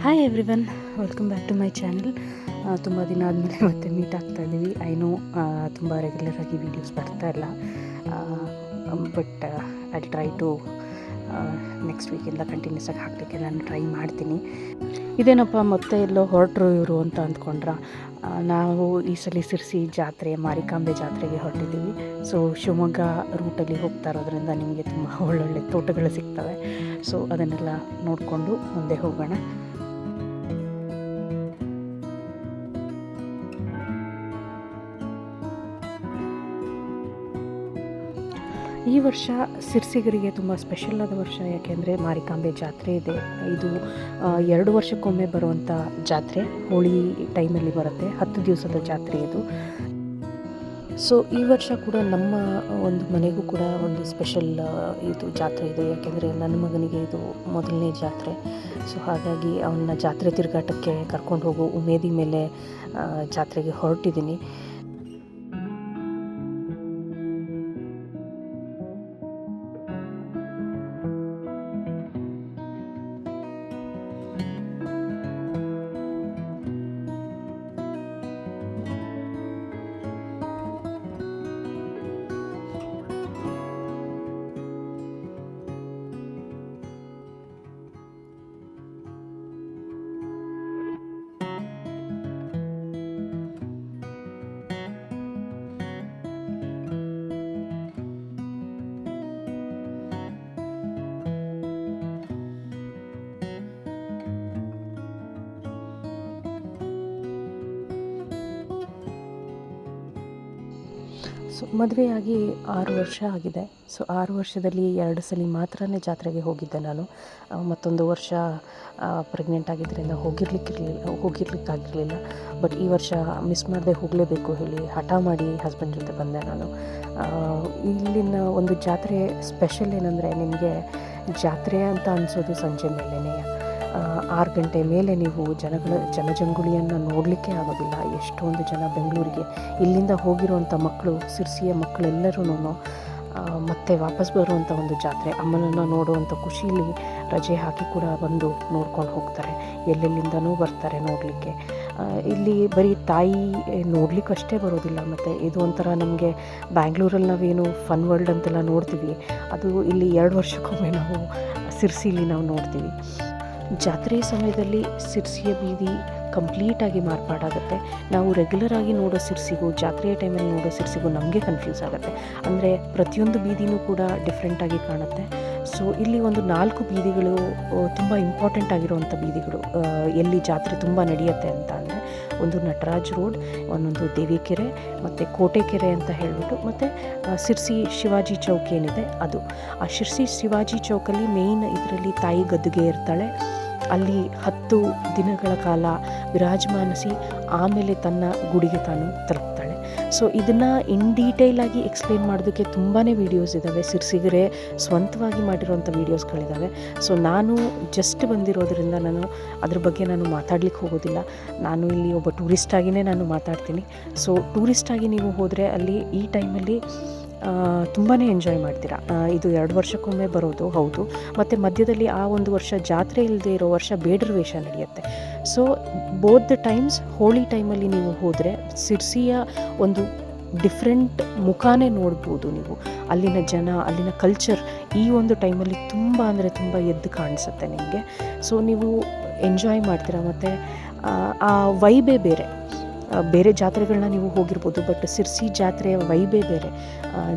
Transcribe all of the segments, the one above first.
Hi everyone, welcome back to my channel. ತುಂಬ ದಿನ ಆದಮೇಲೆ ಮತ್ತೆ ಮೀಟ್ ಆಗ್ತಾ ಇದ್ದೀವಿ. ಐ ನೋ ತುಂಬ ರೆಗ್ಯುಲರಾಗಿ ವೀಡಿಯೋಸ್ ಬರ್ತಾ ಇಲ್ಲ, but I try to next ವೀಕೆಲ್ಲ ಕಂಟಿನ್ಯೂಸ್ ಆಗಿ ಹಾಕಲಿಕ್ಕೆ ನಾನು ಟ್ರೈ ಮಾಡ್ತೀನಿ. ಇದೇನಪ್ಪ ಮತ್ತೆ ಎಲ್ಲೋ ಹೊರಟರು ಇವರು ಅಂತ ಅಂದ್ಕೊಂಡ್ರ. ನಾವು ಈ ಸಲ ಸಿರ್ಸಿ ಜಾತ್ರೆ, ಮಾರಿಕಾಂಬೆ ಜಾತ್ರೆಗೆ ಹೊರಟಿದ್ದೀವಿ. ಸೊ ಶಿವಮೊಗ್ಗ ರೂಟಲ್ಲಿ ಹೋಗ್ತಾ ಇರೋದ್ರಿಂದ ನಿಮಗೆ ತುಂಬ ಒಳ್ಳೊಳ್ಳೆ ತೋಟಗಳು ಸಿಗ್ತವೆ. ಸೊ ಅದನ್ನೆಲ್ಲ ನೋಡಿಕೊಂಡು ಮುಂದೆ ಹೋಗೋಣ. ಈ ವರ್ಷ ಸಿರ್ಸಿಗರಿಗೆ ತುಂಬ ಸ್ಪೆಷಲ್ ಆದ ವರ್ಷ, ಯಾಕೆಂದರೆ ಮಾರಿಕಾಂಬೆ ಜಾತ್ರೆ ಇದೆ. ಇದು 2 ವರ್ಷಕ್ಕೊಮ್ಮೆ ಬರುವಂಥ ಜಾತ್ರೆ. ಹೋಳಿ ಟೈಮಲ್ಲಿ ಬರುತ್ತೆ, 10 ದಿವಸದ ಜಾತ್ರೆ ಇದು. ಸೊ ಈ ವರ್ಷ ಕೂಡ ನಮ್ಮ ಒಂದು ಮನೆಗೂ ಕೂಡ ಒಂದು ಸ್ಪೆಷಲ್ ಇದು ಜಾತ್ರೆ ಇದೆ, ಯಾಕೆಂದರೆ ನನ್ನ ಮಗನಿಗೆ ಇದು ಮೊದಲನೇ ಜಾತ್ರೆ. ಸೊ ಹಾಗಾಗಿ ಅವನ್ನ ಜಾತ್ರೆ ತಿರುಗಾಟಕ್ಕೆ ಕರ್ಕೊಂಡು ಹೋಗೋ ಉಮೇದಿ ಮೇಲೆ ಜಾತ್ರೆಗೆ ಹೊರಟಿದ್ದೀನಿ. ಸೊ ಮದುವೆಯಾಗಿ 6 ವರ್ಷ ಆಗಿದೆ. ಸೊ 6 ವರ್ಷದಲ್ಲಿ 2 ಸಲ ಮಾತ್ರ ಜಾತ್ರೆಗೆ ಹೋಗಿದ್ದೆ ನಾನು. ಮತ್ತೊಂದು ವರ್ಷ ಪ್ರೆಗ್ನೆಂಟ್ ಆಗಿದ್ದರಿಂದ ಹೋಗಿರ್ಲಿಕ್ಕಾಗಿರಲಿಲ್ಲ. ಬಟ್ ಈ ವರ್ಷ ಮಿಸ್ ಮಾಡದೆ ಹೋಗಲೇಬೇಕು ಹೇಳಿ ಹಠ ಮಾಡಿ ಹಸ್ಬೆಂಡ್ ಜೊತೆ ಬಂದೆ ನಾನು. ಇಲ್ಲಿನ ಒಂದು ಜಾತ್ರೆ ಸ್ಪೆಷಲ್ ಏನಂದರೆ, ನಿಮಗೆ ಜಾತ್ರೆ ಅಂತ ಅನಿಸೋದು ಸಂಜೆ ಮೇಲೇ. 6 ಗಂಟೆ ಮೇಲೆ ನೀವು ಜನಜಂಗುಳಿಯನ್ನು ನೋಡಲಿಕ್ಕೆ ಆಗೋದಿಲ್ಲ. ಎಷ್ಟೊಂದು ಜನ ಬೆಂಗಳೂರಿಗೆ ಇಲ್ಲಿಂದ ಹೋಗಿರುವಂಥ ಮಕ್ಕಳು, ಸಿರ್ಸಿಯ ಮಕ್ಕಳೆಲ್ಲರೂ ಮತ್ತೆ ವಾಪಸ್ ಬರುವಂಥ ಒಂದು ಜಾತ್ರೆ. ಅಮ್ಮನನ್ನು ನೋಡುವಂಥ ಖುಷಿಲಿ ರಜೆ ಹಾಕಿ ಕೂಡ ಬಂದು ನೋಡ್ಕೊಂಡು ಹೋಗ್ತಾರೆ. ಎಲ್ಲೆಲ್ಲಿಂದನೂ ಬರ್ತಾರೆ ನೋಡಲಿಕ್ಕೆ. ಇಲ್ಲಿ ಬರೀ ತಾಯಿ ನೋಡ್ಲಿಕ್ಕೆ ಅಷ್ಟೇ ಬರೋದಿಲ್ಲ, ಮತ್ತು ಇದು ಒಂಥರ ನಮಗೆ ಬ್ಯಾಂಗ್ಳೂರಲ್ಲಿ ನಾವೇನು ಫನ್ ವರ್ಲ್ಡ್ ಅಂತೆಲ್ಲ ನೋಡ್ತೀವಿ, ಅದು ಇಲ್ಲಿ 2 ವರ್ಷಕ್ಕೊಮ್ಮೆ ನಾವು ಸಿರ್ಸಿಲಿ ನಾವು ನೋಡ್ತೀವಿ. ಜಾತ್ರೆ ಸಮಯದಲ್ಲಿ ಸಿರ್ಸಿಯ ಬೀದಿ ಕಂಪ್ಲೀಟಾಗಿ ಮಾರ್ಪಾಡಾಗುತ್ತೆ. ನಾವು ರೆಗ್ಯುಲರಾಗಿ ನೋಡೋ ಸಿರ್ಸಿಗೂ ಜಾತ್ರೆಯ ಟೈಮಲ್ಲಿ ನೋಡೋ ಸಿರ್ಸಿಗೂ ನಮಗೆ ಕನ್ಫ್ಯೂಸ್ ಆಗುತ್ತೆ. ಅಂದರೆ ಪ್ರತಿಯೊಂದು ಬೀದಿನೂ ಕೂಡ ಡಿಫ್ರೆಂಟಾಗಿ ಕಾಣುತ್ತೆ. ಸೊ ಇಲ್ಲಿ ಒಂದು 4 ಬೀದಿಗಳು ತುಂಬ ಇಂಪಾರ್ಟೆಂಟ್ ಆಗಿರುವಂಥ ಬೀದಿಗಳು, ಎಲ್ಲಿ ಜಾತ್ರೆ ತುಂಬ ನಡೆಯುತ್ತೆ ಅಂತ ಅಂದರೆ, ಒಂದು ನಟರಾಜ್ ರೋಡ್, ಒಂದೊಂದು ದೇವಿಕೆರೆ, ಮತ್ತು ಕೋಟೆಕೆರೆ ಅಂತ ಹೇಳಿಬಿಟ್ಟು, ಮತ್ತು ಸಿರ್ಸಿ ಶಿವಾಜಿ ಚೌಕ್ ಏನಿದೆ ಅದು. ಆ ಶಿರ್ಸಿ ಶಿವಾಜಿ ಚೌಕಲ್ಲಿ ಮೇಯ್ನ್ ಇದರಲ್ಲಿ ತಾಯಿ ಗದ್ದುಗೆ ಇರ್ತಾಳೆ. ಅಲ್ಲಿ 10 ದಿನಗಳ ಕಾಲ ವಿರಾಜಮಾನಿಸಿ ಆಮೇಲೆ ತನ್ನ ಗುಡಿಗೆ ತಾನು ತಲುಪ್ತಾಳೆ. ಸೊ ಇದನ್ನು ಇನ್ ಡೀಟೇಲಾಗಿ ಎಕ್ಸ್ಪ್ಲೇನ್ ಮಾಡೋದಕ್ಕೆ ತುಂಬಾ ವೀಡಿಯೋಸ್ ಇದ್ದಾವೆ. ಸಿರ್ಸಿಗರೆ ಸ್ವಂತವಾಗಿ ಮಾಡಿರೋಂಥ ವೀಡಿಯೋಸ್ಗಳಿದ್ದಾವೆ. ಸೊ ನಾನು ಜಸ್ಟ್ ಬಂದಿರೋದ್ರಿಂದ ನಾನು ಅದ್ರ ಬಗ್ಗೆ ನಾನು ಮಾತಾಡ್ಲಿಕ್ಕೆ ಹೋಗೋದಿಲ್ಲ. ನಾನು ಇಲ್ಲಿ ಒಬ್ಬ ಟೂರಿಸ್ಟಾಗಿಯೇ ನಾನು ಮಾತಾಡ್ತೀನಿ. ಸೊ ಟೂರಿಸ್ಟಾಗಿ ನೀವು ಹೋದರೆ ಅಲ್ಲಿ ಈ ಟೈಮಲ್ಲಿ ತುಂಬಾ ಎಂಜಾಯ್ ಮಾಡ್ತೀರಾ. ಇದು 2 ವರ್ಷಕ್ಕೊಮ್ಮೆ ಬರೋದು ಹೌದು, ಮತ್ತು ಮಧ್ಯದಲ್ಲಿ ಆ ಒಂದು ವರ್ಷ ಜಾತ್ರೆ ಇಲ್ಲದೆ ಇರೋ ವರ್ಷ ಬೇಡರ ವೇಷ ನಡೆಯುತ್ತೆ. So both the times, Holi ಟೈಮಲ್ಲಿ ನೀವು ಹೋದರೆ ಸಿರ್ಸಿಯ ಒಂದು ಡಿಫ್ರೆಂಟ್ ಮುಖಾನೇ ನೋಡ್ಬೋದು ನೀವು. ಅಲ್ಲಿನ ಜನ, ಅಲ್ಲಿನ ಕಲ್ಚರ್ ಈ ಒಂದು ಟೈಮಲ್ಲಿ ತುಂಬ ಅಂದರೆ ತುಂಬ ಎದ್ದು ಕಾಣಿಸುತ್ತೆ ನಿಮಗೆ. ಸೊ ನೀವು ಎಂಜಾಯ್ ಮಾಡ್ತೀರಾ, ಮತ್ತು ಆ ವೈಬೇ ಬೇರೆ. ಬೇರೆ ಜಾತ್ರೆಗಳನ್ನ ನೀವು ಹೋಗಿರ್ಬೋದು, ಬಟ್ ಸಿರ್ಸಿ ಜಾತ್ರೆಯ ವೈಬೇ ಬೇರೆ.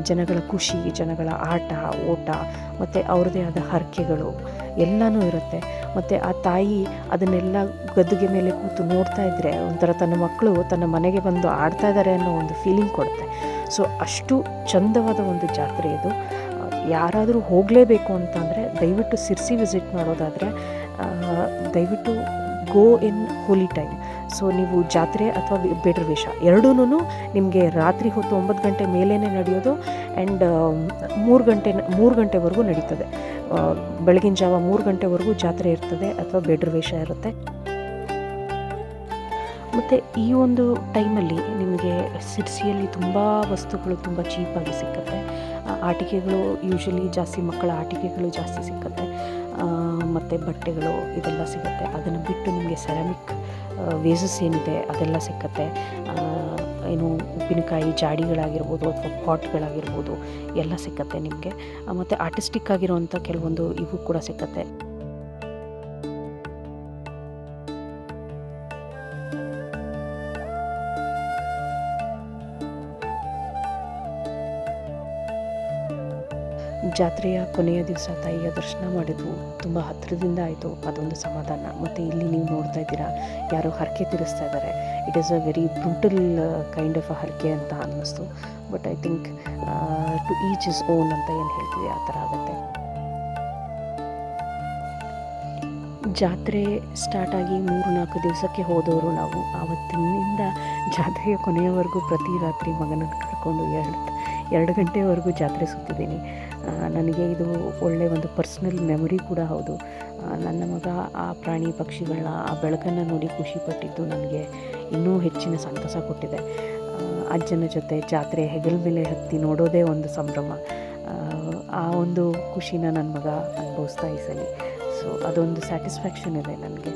ಜನಗಳ ಖುಷಿ, ಜನಗಳ ಆಟ ಓಟ, ಮತ್ತು ಅವ್ರದ್ದೇ ಆದ ಹರಕೆಗಳು ಎಲ್ಲನೂ ಇರುತ್ತೆ. ಮತ್ತು ಆ ತಾಯಿ ಅದನ್ನೆಲ್ಲ ಗದ್ದುಗೆ ಮೇಲೆ ಕೂತು ನೋಡ್ತಾ ಇದ್ದರೆ ಒಂಥರ ತನ್ನ ಮಕ್ಕಳು ತನ್ನ ಮನೆಗೆ ಬಂದು ಆಡ್ತಾ ಇದ್ದಾರೆ ಅನ್ನೋ ಒಂದು ಫೀಲಿಂಗ್ ಕೊಡುತ್ತೆ. ಸೊ ಅಷ್ಟು ಚಂದವಾದ ಒಂದು ಜಾತ್ರೆ ಇದು. ಯಾರಾದರೂ ಹೋಗಲೇಬೇಕು ಅಂತಂದರೆ ದಯವಿಟ್ಟು ಸಿರ್ಸಿ ವಿಸಿಟ್ ಮಾಡೋದಾದರೆ ದಯವಿಟ್ಟು ಗೋ ಇನ್ ಹೋಲಿ ಟೈಮ್. ಸೊ ನೀವು ಜಾತ್ರೆ ಅಥವಾ ಬೇಡರ ವೇಷ ಎರಡೂ ನಿಮಗೆ ರಾತ್ರಿ ಹೊತ್ತು 9 ಗಂಟೆ ಮೇಲೇ ನಡೆಯೋದು. ಆ್ಯಂಡ್ 3 ಗಂಟೆವರೆಗೂ ನಡೀತದೆ. ಬೆಳಗಿನ ಜಾವ 3 ಗಂಟೆವರೆಗೂ ಜಾತ್ರೆ ಇರ್ತದೆ ಅಥವಾ ಬೇಡರ ವೇಷ ಇರುತ್ತೆ. ಮತ್ತು ಈ ಒಂದು ಟೈಮಲ್ಲಿ ನಿಮಗೆ ಸಿರ್ಸಿಯಲ್ಲಿ ತುಂಬ ವಸ್ತುಗಳು ತುಂಬ ಚೀಪಾಗಿ ಸಿಕ್ಕತ್ತೆ. ಆಟಿಕೆಗಳು ಯೂಶ್ವಲಿ ಜಾಸ್ತಿ, ಮಕ್ಕಳ ಆಟಿಕೆಗಳು ಜಾಸ್ತಿ ಸಿಕ್ಕತ್ತೆ. ಮತ್ತು ಬಟ್ಟೆಗಳು ಇದೆಲ್ಲ ಸಿಗುತ್ತೆ. ಅದನ್ನು ಬಿಟ್ಟು ನಿಮಗೆ ಸೆರಾಮಿಕ್ ವೇಸಸ್ ಏನಿದೆ ಅದೆಲ್ಲ ಸಿಕ್ಕತ್ತೆ. ಏನು ಉಪ್ಪಿನಕಾಯಿ ಜಾಡಿಗಳಾಗಿರ್ಬೋದು ಅಥವಾ ಪಾಟ್ಗಳಾಗಿರ್ಬೋದು ಎಲ್ಲ ಸಿಕ್ಕತ್ತೆ ನಿಮಗೆ. ಮತ್ತು ಆರ್ಟಿಸ್ಟಿಕ್ ಆಗಿರುವಂಥ ಕೆಲವೊಂದು ಇವು ಕೂಡ ಸಿಕ್ಕತ್ತೆ. ಜಾತ್ರೆಯ ಕೊನೆಯ ದಿವಸ ತಾಯಿಯ ದರ್ಶನ ಮಾಡಿದ್ವು. ತುಂಬ ಹತ್ತಿರದಿಂದ ಆಯಿತು, ಅದೊಂದು ಸಮಾಧಾನ. ಮತ್ತು ಇಲ್ಲಿ ನೀವು ನೋಡ್ತಾ ಇದ್ದೀರಾ, ಯಾರೋ ಹರಕೆ ತೀರಿಸ್ತಾ ಇದ್ದಾರೆ. It is a very brutal kind of a ಹರಕೆ ಅಂತ ಅನ್ನಿಸ್ತು. But I think to each his own ಅಂತ ಏನು ಹೇಳ್ತೀವಿ ಆ ಥರ ಆಗುತ್ತೆ. ಜಾತ್ರೆ ಸ್ಟಾರ್ಟಾಗಿ 3-4 ದಿವಸಕ್ಕೆ ಹೋದವರು ನಾವು. ಆವತ್ತಿನಿಂದ ಜಾತ್ರೆಯ ಕೊನೆಯವರೆಗೂ ಪ್ರತಿ ರಾತ್ರಿ ಮಗನನ್ನು ಕರ್ಕೊಂಡು 2 ಗಂಟೆವರೆಗೂ ಜಾತ್ರೆ ಸುತ್ತಿದ್ದೀನಿ. ನನಗೆ ಇದು ಒಳ್ಳೆಯ ಒಂದು ಪರ್ಸ್ನಲ್ ಮೆಮೊರಿ ಕೂಡ ಹೌದು. ನನ್ನ ಮಗ ಆ ಪ್ರಾಣಿ ಪಕ್ಷಿಗಳನ್ನ, ಆ ಬೆಳಕನ್ನು ನೋಡಿ ಖುಷಿಪಟ್ಟಿದ್ದು ನನಗೆ ಇನ್ನೂ ಹೆಚ್ಚಿನ ಸಂತಸ ಕೊಟ್ಟಿದೆ. ಅಜ್ಜನ ಜೊತೆ ಜಾತ್ರೆ ಹೆಗಲ ಮೇಲೆ ಹತ್ತಿ ನೋಡೋದೇ ಒಂದು ಸಂಭ್ರಮ. ಆ ಒಂದು ಖುಷಿನ ನನ್ನ ಮಗ ಅನುಭವಿಸ್ತಾ ಈ ಸಲ. ಸೊ ಅದೊಂದು ಸ್ಯಾಟಿಸ್ಫ್ಯಾಕ್ಷನ್ ಇದೆ ನನಗೆ.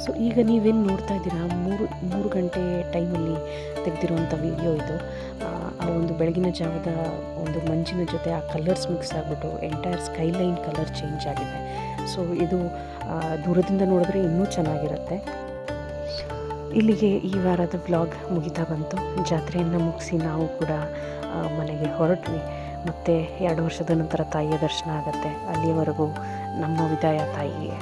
ಸೊ ಈಗ ನೀವೇನು ನೋಡ್ತಾ ಇದ್ದೀರಾ, 3 ಗಂಟೆ ಟೈಮಲ್ಲಿ ತೆಗೆದಿರುವಂಥ ವಿಡಿಯೋ ಇದು. ಆ ಒಂದು ಬೆಳಗಿನ ಜಾವದ ಒಂದು ಮಂಜಿನ ಜೊತೆ ಆ ಕಲರ್ಸ್ ಮಿಕ್ಸ್ ಆಗಿಬಿಟ್ಟು ಎಂಟೈರ್ ಸ್ಕೈಲೈನ್ ಕಲರ್ ಚೇಂಜ್ ಆಗಿದೆ. ಸೊ ಇದು ದೂರದಿಂದ ನೋಡಿದ್ರೆ ಇನ್ನೂ ಚೆನ್ನಾಗಿರುತ್ತೆ. ಇಲ್ಲಿಗೆ ಈ ವಾರದ ವ್ಲಾಗ್ ಮುಗಿತಾ ಬಂತು. ಜಾತ್ರೆಯನ್ನು ಮುಗಿಸಿ ನಾವು ಕೂಡ ಮನೆಗೆ ಹೊರಟ್ವಿ. ಮತ್ತು 2 ವರ್ಷದ ನಂತರ ತಾಯಿಯ ದರ್ಶನ ಆಗುತ್ತೆ. ಅಲ್ಲಿಯವರೆಗೂ ನಮ್ಮ ವಿದಾಯ ತಾಯಿಗೆ.